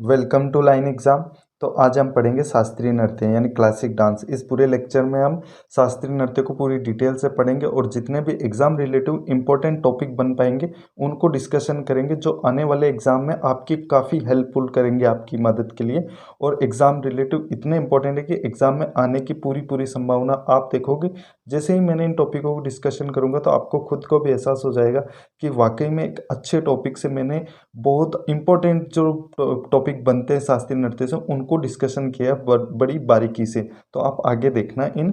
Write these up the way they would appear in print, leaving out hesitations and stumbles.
Welcome to line exam. तो आज हम पढ़ेंगे शास्त्रीय नृत्य यानी क्लासिक डांस। इस पूरे लेक्चर में हम शास्त्रीय नृत्य को पूरी डिटेल से पढ़ेंगे और जितने भी एग्ज़ाम रिलेटिव इंपॉर्टेंट टॉपिक बन पाएंगे उनको डिस्कशन करेंगे, जो आने वाले एग्ज़ाम में आपकी काफ़ी हेल्पफुल करेंगे, आपकी मदद के लिए। और एग्ज़ाम रिलेटिव इतने इंपॉर्टेंट है कि एग्ज़ाम में आने की पूरी पूरी संभावना आप देखोगे। जैसे ही मैंने इन टॉपिकों को डिस्कशन करूँगा तो आपको खुद को भी एहसास हो जाएगा कि वाकई में एक अच्छे टॉपिक से मैंने बहुत इंपॉर्टेंट जो टॉपिक बनते हैं शास्त्रीय नृत्य से उनको डिस्कशन किया बड़ी बारीकी से। तो आप आगे देखना इन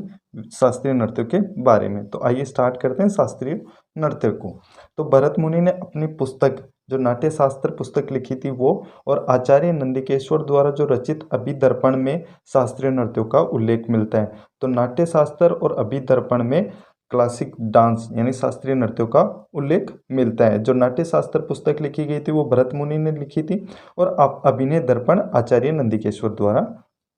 शास्त्रीय नृत्य के बारे में। तो आइए स्टार्ट करते हैं शास्त्रीय नृत्य को। तो भरत मुनि ने अपनी पुस्तक जो नाट्य शास्त्र पुस्तक लिखी थी वो, और आचार्य नंदिकेश्वर द्वारा जो रचित अभिदर्पण में शास्त्रीय नृत्यों का उल्लेख मिलता है। तो नाट्य शास्त्र और अभिदर्पण में क्लासिक डांस यानी शास्त्रीय नृत्यों का उल्लेख मिलता है। जो नाट्य शास्त्र पुस्तक लिखी गई थी वो भरत मुनि ने लिखी थी, और अभिनय दर्पण आचार्य नंदिकेश्वर द्वारा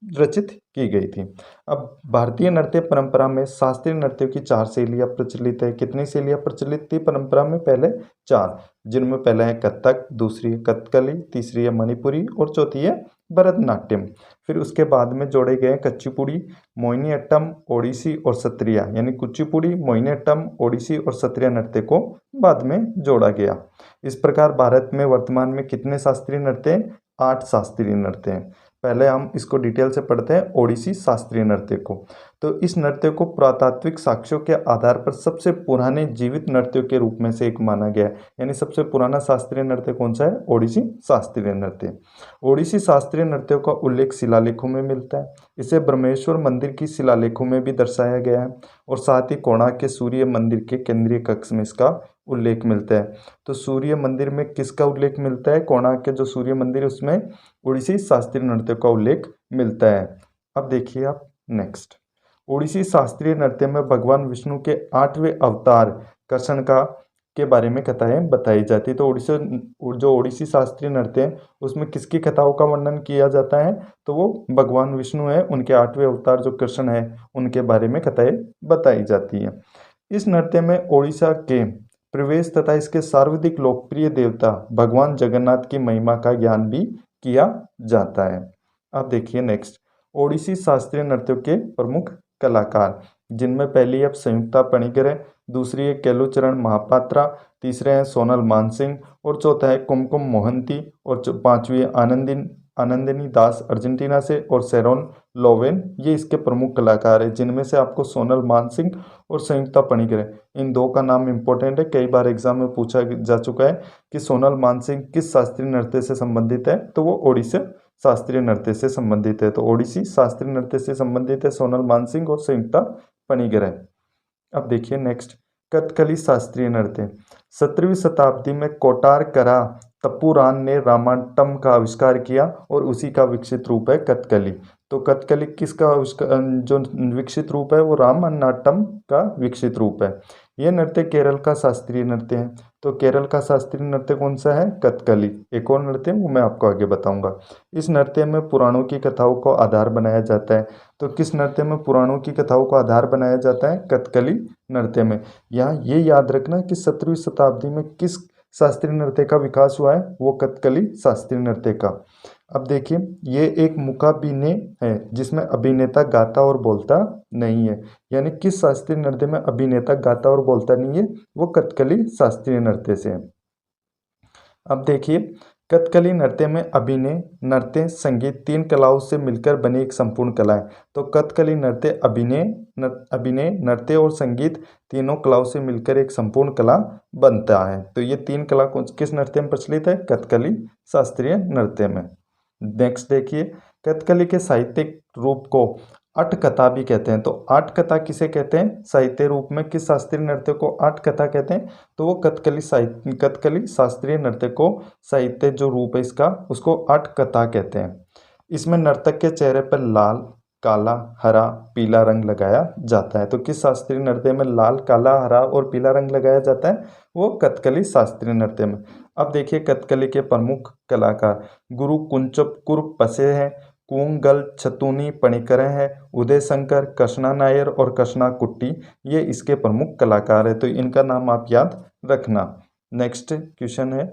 रचित की गई थी। अब भारतीय नृत्य परंपरा में शास्त्रीय नृत्यों की 4 शैलियाँ प्रचलित है। कितनी शैलियाँ प्रचलित थी परंपरा में? पहले 4, जिनमें पहला है कथक, दूसरी है कथकली, तीसरी है मणिपुरी और चौथी है भरतनाट्यम। फिर उसके बाद में जोड़े गए कुचिपुड़ी, मोहिनीअट्टम, ओडिसी और सत्रिया, यानी कुचिपुड़ी, मोहिनीअट्टम, ओडिसी और सत्रिया नृत्य को बाद में जोड़ा गया। इस प्रकार भारत में वर्तमान में कितने शास्त्रीय नृत्य हैं? 8 शास्त्रीय नृत्य हैं। पहले हम इसको डिटेल से पढ़ते हैं, ओडिसी शास्त्रीय नृत्य को। तो इस नृत्य को पुरातात्विक साक्ष्यों के आधार पर सबसे पुराने जीवित नृत्यों के रूप में से एक माना गया है। यानी सबसे पुराना शास्त्रीय नृत्य कौन सा है? ओडिसी शास्त्रीय नृत्य। ओडिसी शास्त्रीय नृत्यों का उल्लेख शिलालेखों में मिलता है। इसे ब्रह्मेश्वर मंदिर की शिलालेखों में भी दर्शाया गया है, और साथ ही कोणार्क के सूर्य मंदिर के केंद्रीय कक्ष में इसका उल्लेख मिलता है। तो सूर्य मंदिर में किसका उल्लेख मिलता है? कोणार्क के जो सूर्य मंदिर है उसमें ओडिसी शास्त्रीय नृत्य का उल्लेख मिलता है। अब देखिए आप नेक्स्ट, ओडिसी शास्त्रीय नृत्य में भगवान विष्णु के 8वें अवतार कृष्ण का के बारे में कथाएं बताई जाती है। तो ओडिसी शास्त्रीय नृत्य है उसमें किसकी कथाओं का वर्णन किया जाता है? तो वो भगवान विष्णु है, उनके 8वें अवतार जो कृष्ण है उनके बारे में कथाएं बताई जाती है। इस नृत्य में ओडिशा के प्रवेश तथा इसके सर्वाधिक लोकप्रिय देवता भगवान जगन्नाथ की महिमा का ज्ञान भी किया जाता है। अब देखिए नेक्स्ट, ओडिसी शास्त्रीय नृत्यों के प्रमुख कलाकार, जिनमें पहली है संयुक्ता पणिकर है, दूसरी है केलुचरण महापात्रा, तीसरे हैं सोनल मानसिंह और चौथा है कुमकुम मोहंती, और पांचवी है आनंदिनी दास अर्जेंटीना से, और शेरोन लोवेन। ये इसके प्रमुख कलाकार हैं, जिनमें से आपको सोनल मानसिंह और संयुक्ता पणिकर है, इन दो का नाम इंपॉर्टेंट है। कई बार एग्जाम में पूछा जा चुका है कि सोनल मानसिंह किस शास्त्रीय नृत्य से संबंधित है? तो वो ओडिसी शास्त्रीय नृत्य से संबंधित है। तो ओडिसी शास्त्रीय नृत्य से संबंधित है सोनल मानसिंह और संयुक्ता पणिकर है। अब देखिए नेक्स्ट, कथकली शास्त्रीय नृत्य। 17वीं शताब्दी में कोटारकरा तप्पुरान ने रामायणम का आविष्कार किया, और उसी का विकसित रूप है कथकली। तो कथकली किसका जो विकसित रूप है वो रामायणम का विकसित रूप है। यह नृत्य केरल का शास्त्रीय नृत्य है। तो केरल का शास्त्रीय नृत्य कौन सा है? कथकली। एक और नृत्य वो मैं आपको आगे बताऊंगा। इस नृत्य में पुराणों की कथाओं को आधार बनाया जाता है। तो किस नृत्य में पुराणों की कथाओं को आधार बनाया जाता है? कथकली नृत्य में। यहाँ ये याद रखना कि 17वीं शताब्दी में किस शास्त्रीय नृत्य का विकास हुआ है? वो कथकली शास्त्रीय नृत्य का। अब देखिए, ये एक मूकाभिनय है जिसमें अभिनेता गाता और बोलता नहीं है। यानी किस शास्त्रीय नृत्य में अभिनेता गाता और बोलता नहीं है? वो कथकली शास्त्रीय नृत्य से है। अब देखिए, कथकली नृत्य में अभिनय, नृत्य, संगीत 3 कलाओं से मिलकर बनी एक संपूर्ण कला है। तो कथकली नृत्य अभिनय, नृत्य और संगीत तीनों कलाओं से मिलकर एक संपूर्ण कला बनता है। तो ये 3 कला किस नृत्य में प्रचलित है? कथकली शास्त्रीय नृत्य में। नेक्स्ट देखिए, कथकली के साहित्यिक रूप को अट्ठकथा भी कहते हैं। तो अट्ठकथा किसे कहते हैं? साहित्य रूप में किस शास्त्रीय नृत्य को अट्ठकथा कहते हैं? तो वो कथकली शास्त्रीय नृत्य को साहित्य जो रूप है इसका उसको अट्ठकथा कहते हैं। इसमें नर्तक के चेहरे पर लाल, काला, हरा, पीला रंग लगाया जाता है। तो किस शास्त्रीय नृत्य में लाल, काला, हरा और पीला रंग लगाया जाता है? वो कथकली शास्त्रीय नृत्य में। अब देखिए, कथकली के प्रमुख कलाकार गुरु कुंचप कुरुप पसे हैं, कुंगल छतुनी पणिकर हैं, उदय शंकर, कृष्णा नायर और कृष्णा कुट्टी, ये इसके प्रमुख कलाकार हैं। तो इनका नाम आप याद रखना। नेक्स्ट क्वेश्चन है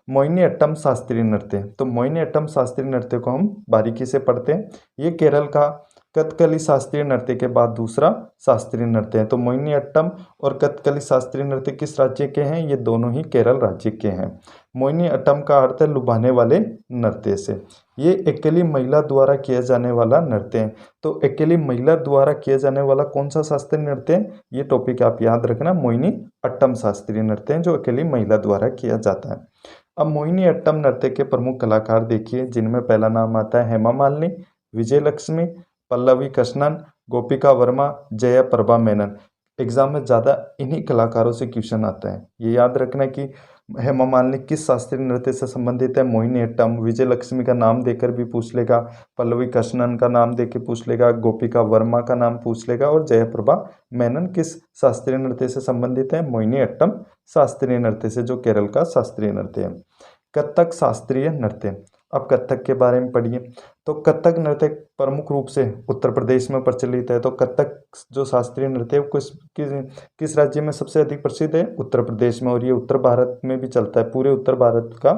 मोहिनी अट्टम शास्त्रीय नृत्य। तो मोहिनी अट्टम शास्त्रीय नृत्य को हम बारीकी से पढ़ते हैं। ये केरल का कथकली शास्त्रीय नृत्य के बाद दूसरा शास्त्रीय नृत्य है। तो मोहिनी अट्टम और कथकली शास्त्रीय नृत्य किस राज्य के हैं? ये दोनों ही केरल राज्य के हैं। मोहिनी अट्टम का अर्थ है लुभाने वाले नृत्य से। ये अकेली महिला द्वारा किया जाने वाला नृत्य है। तो अकेली महिला द्वारा किया जाने वाला कौन सा शास्त्रीय नृत्य है? ये टॉपिक आप याद रखना, मोहिनी अट्टम शास्त्रीय नृत्य है जो अकेली महिला द्वारा किया जाता है। अब मोहिनी अट्टम नृत्य के प्रमुख कलाकार देखिए, जिनमें पहला नाम आता है हेमा मालिनी, विजय लक्ष्मी, पल्लवी कृष्णन, गोपिका वर्मा, जया प्रभा मेनन। एग्जाम में ज़्यादा इन्हीं कलाकारों से क्वेश्चन आता है। ये याद रखना कि हेमा मालिनी किस शास्त्रीय नृत्य से संबंधित है? मोहिनी अट्टम। विजय लक्ष्मी का नाम देकर भी पूछ लेगा, पल्लवी कृष्णन का नाम देकर पूछ लेगा, गोपिका वर्मा का नाम पूछ लेगा, और जयप्रभा मेनन किस शास्त्रीय नृत्य से संबंधित है? मोहिनी अट्टम शास्त्रीय नृत्य से, जो केरल का शास्त्रीय नृत्य है। कथक शास्त्रीय नृत्य। अब कथक के बारे में पढ़िए। तो कथक नृत्य प्रमुख रूप से उत्तर प्रदेश में प्रचलित है। तो कथक जो शास्त्रीय नृत्य है वो किस राज्य में सबसे अधिक प्रसिद्ध है? उत्तर प्रदेश में। और ये उत्तर भारत में भी चलता है, पूरे उत्तर भारत का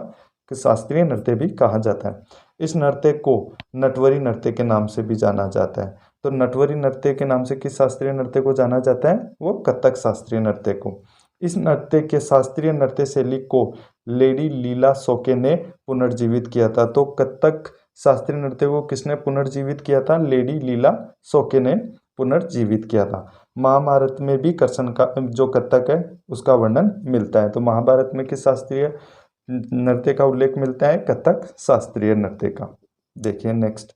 शास्त्रीय नृत्य भी कहा जाता है। इस नृत्य को नटवरी नृत्य के नाम से भी जाना जाता है। तो नटवरी नृत्य के नाम से किस शास्त्रीय नृत्य को जाना जाता है? वो कथक शास्त्रीय नृत्य को। इस नृत्य के शास्त्रीय नृत्य शैली को लेडी लीला सोके ने पुनर्जीवित किया था। तो कथक शास्त्रीय नृत्य को किसने पुनर्जीवित किया था? लेडी लीला सोके ने पुनर्जीवित किया था। महाभारत में भी कृष्ण का जो कथक है उसका वर्णन मिलता है। तो महाभारत में किस शास्त्रीय नृत्य का उल्लेख मिलता है? कथक शास्त्रीय नृत्य का। देखिए नेक्स्ट,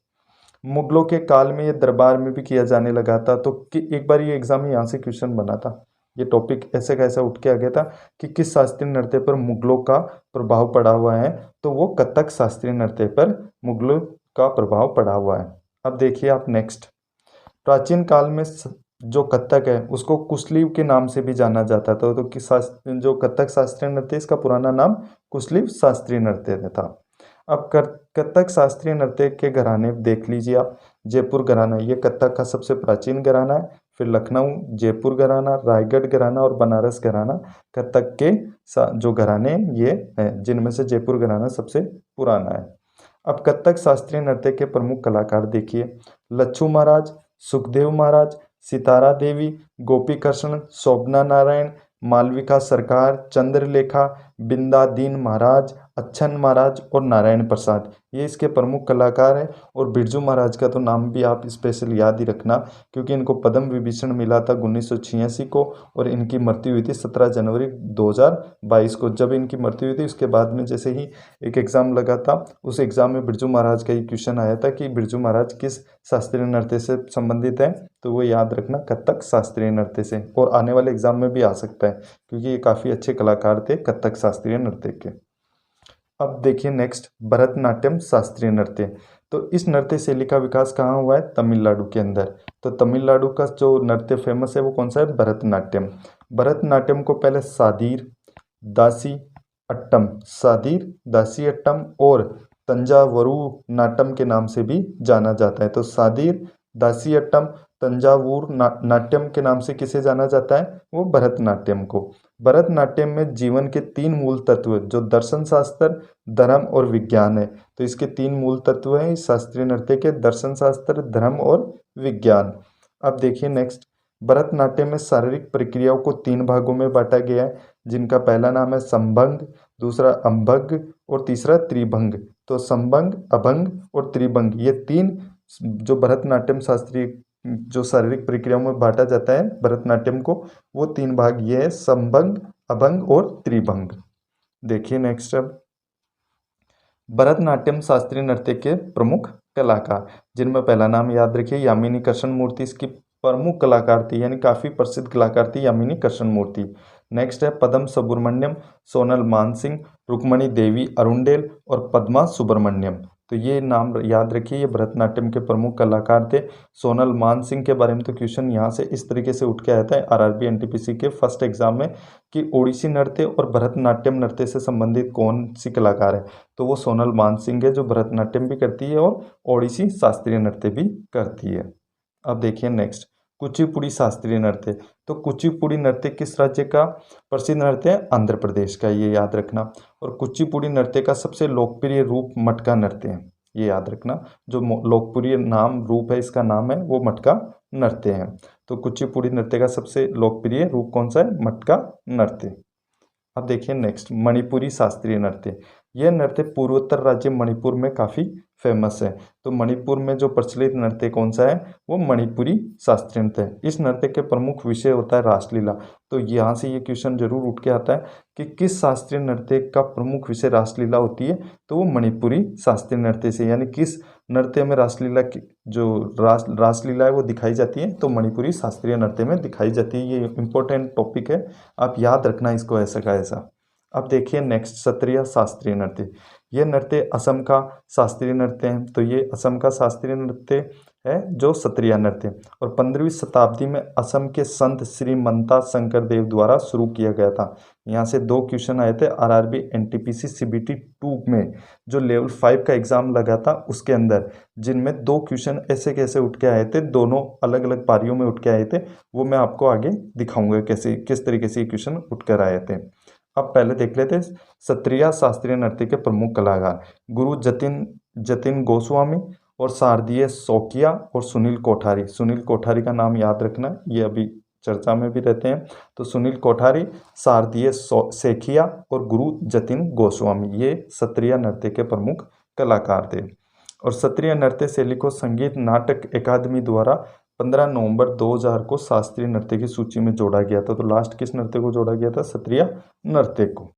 मुगलों के काल में ये दरबार में भी किया जाने लगा था। तो एक बार ये एग्जाम में यहाँ से क्वेश्चन बना था, ये टॉपिक ऐसे कैसा उठ के आ गया था कि किस शास्त्रीय नृत्य पर मुगलों का प्रभाव पड़ा हुआ है? तो वो कथक शास्त्रीय नृत्य पर मुगलों का प्रभाव पड़ा हुआ है। अब देखिए आप नेक्स्ट, प्राचीन काल में जो कथक है उसको कुशलीव के नाम से भी जाना जाता था। तो जो कथक शास्त्रीय नृत्य इसका पुराना नाम कुशलीव शास्त्रीय नृत्य था। अब कथक शास्त्रीय नृत्य के घराने देख लीजिए आप। जयपुर घराना ये कथक का सबसे प्राचीन घराना है। फिर लखनऊ, जयपुर घराना, रायगढ़ घराना और बनारस घराना कथक के जो घराने ये हैं, जिनमें से जयपुर घराना सबसे पुराना है। अब कथक शास्त्रीय नृत्य के प्रमुख कलाकार देखिए, लच्छू महाराज, सुखदेव महाराज, सितारा देवी, गोपी कृष्ण, शोभना नारायण, मालविका सरकार, चंद्रलेखा, बिंदादीन महाराज, अच्छन महाराज और नारायण प्रसाद, ये इसके प्रमुख कलाकार हैं। और बिरजू महाराज का तो नाम भी आप स्पेशल याद ही रखना, क्योंकि इनको पद्म विभूषण मिला था 1986 को, और इनकी मृत्यु हुई थी 17 जनवरी 2022 को। जब इनकी मृत्यु हुई थी उसके बाद में जैसे ही एक एग्ज़ाम लगा था, उस एग्ज़ाम में बिरजू महाराज का ये क्वेश्चन आया था कि बिरजू महाराज किस शास्त्रीय नृत्य से संबंधित है? तो वो याद रखना कथक शास्त्रीय नृत्य से। और आने वाले एग्जाम में भी आ सकता है, क्योंकि ये काफ़ी अच्छे कलाकार थे कथक शास्त्रीय नृत्य के। अब देखिए नेक्स्ट, भरतनाट्यम शास्त्रीय नृत्य। तो इस नृत्य शैली का विकास कहाँ हुआ है? तमिलनाडु के अंदर। तो तमिलनाडु का जो नृत्य फेमस है वो कौन सा है? भरतनाट्यम। भरतनाट्यम को पहले सादीर, दासी अट्टम, सादीर, दासी अट्टम और तंजावुरु नाट्यम के नाम से भी जाना जाता है। तो सादीर, दासी अट्टम, तंजावुर नाट्यम के नाम से किसे जाना जाता है? वो भरतनाट्यम को। भरतनाट्यम में जीवन के 3 मूल तत्व जो दर्शन शास्त्र, धर्म और विज्ञान है। तो इसके 3 मूल तत्व हैं इस शास्त्रीय नृत्य के, दर्शन शास्त्र, धर्म और विज्ञान। अब देखिए नेक्स्ट, भरतनाट्यम में शारीरिक प्रक्रियाओं को 3 भागों में बांटा गया है, जिनका पहला नाम है संभंग, दूसरा अभंग और तीसरा त्रिभंग। तो संभंग, अभंग और त्रिभंग, ये 3 जो भरतनाट्यम शास्त्रीय जो शारीरिक प्रक्रियाओं में बांटा जाता है भरतनाट्यम को, वो 3 भाग ये है, संभंग, अभंग और त्रिभंग। देखिए नेक्स्ट, अब भरतनाट्यम शास्त्रीय नृत्य के प्रमुख कलाकार, जिनमें पहला नाम याद रखिए यामिनी कृष्णमूर्ति इसकी प्रमुख कलाकार थी, यानी काफ़ी प्रसिद्ध कलाकार थी यामिनी कृष्णमूर्ति। नेक्स्ट है पद्म सुब्रमण्यम, सोनल मानसिंह, रुक्मणी देवी अरुंडेल और पद्मा सुब्रमण्यम। तो ये नाम याद रखिए, ये भरतनाट्यम के प्रमुख कलाकार थे। सोनल मानसिंह के बारे में तो क्वेश्चन यहाँ से इस तरीके से उठ के आया था आरआरबी एनटीपीसी के फर्स्ट एग्जाम में कि ओडिसी नृत्य और भरतनाट्यम नृत्य से संबंधित कौन सी कलाकार है? तो वो सोनल मानसिंह है, जो भरतनाट्यम भी करती है और ओडिसी शास्त्रीय नृत्य भी करती है। अब देखिए नेक्स्ट, कुचिपुड़ी शास्त्रीय नृत्य। तो कुचिपुड़ी नृत्य किस राज्य का प्रसिद्ध नृत्य है? आंध्र प्रदेश का, ये याद रखना। और कुचिपुड़ी नृत्य का सबसे लोकप्रिय रूप मटका नृत्य है, ये याद रखना। जो लोकप्रिय नाम रूप है, इसका नाम है वो मटका नृत्य है। तो कुचिपुड़ी नृत्य का सबसे लोकप्रिय रूप कौन सा है? मटका नृत्य। अब देखिए नेक्स्ट, मणिपुरी शास्त्रीय नृत्य। यह नृत्य पूर्वोत्तर राज्य मणिपुर में काफ़ी फेमस है। तो मणिपुर में जो प्रचलित नृत्य कौन सा है? वो मणिपुरी शास्त्रीय नृत्य है। इस नृत्य के प्रमुख विषय होता है रासलीला। तो यहाँ से ये क्वेश्चन जरूर उठ के आता है कि किस शास्त्रीय नृत्य का प्रमुख विषय रासलीला होती है? तो वो मणिपुरी शास्त्रीय नृत्य से, यानी किस नृत्य में रासलीला की जो रासलीला है वो दिखाई जाती है? तो मणिपुरी शास्त्रीय नृत्य में दिखाई जाती है। ये इंपॉर्टेंट टॉपिक है, आप याद रखना इसको ऐसा का ऐसा। अब देखिए नेक्स्ट, सत्रिया शास्त्रीय नृत्य। ये नृत्य असम का शास्त्रीय नृत्य है। तो ये असम का शास्त्रीय नृत्य है जो सत्रिया नृत्य, और 15वीं शताब्दी में असम के संत श्री मनता शंकर देव द्वारा शुरू किया गया था। यहाँ से 2 क्वेश्चन आए थे आरआरबी एनटीपीसी सीबीटी 2 में, जो लेवल 5 का एग्जाम लगा था उसके अंदर, जिनमें 2 क्वेश्चन ऐसे कैसे उठ के आए थे, दोनों अलग अलग पारियों में उठ के आए थे। वो मैं आपको आगे दिखाऊंगा कैसे किस तरीके से ये क्वेश्चन उठ कर आए थे। अब पहले देख लेते हैं सत्रिया शास्त्रीय नृत्य के प्रमुख कलाकार। गुरु जतिन गोस्वामी और शारदीय शौकिया और सुनील कोठारी। सुनील कोठारी का नाम याद रखना, ये अभी चर्चा में भी रहते हैं। तो सुनील कोठारी, शारदीय शेखिया और गुरु जतिन गोस्वामी, ये सत्रिया नृत्य के प्रमुख कलाकार थे। और सत्रिय नृत्य शैली को संगीत नाटक अकादमी द्वारा 15 नवंबर 2000 को शास्त्रीय नृत्य की सूची में जोड़ा गया था। तो लास्ट किस नृत्य को जोड़ा गया था? सत्रिया नृत्य को।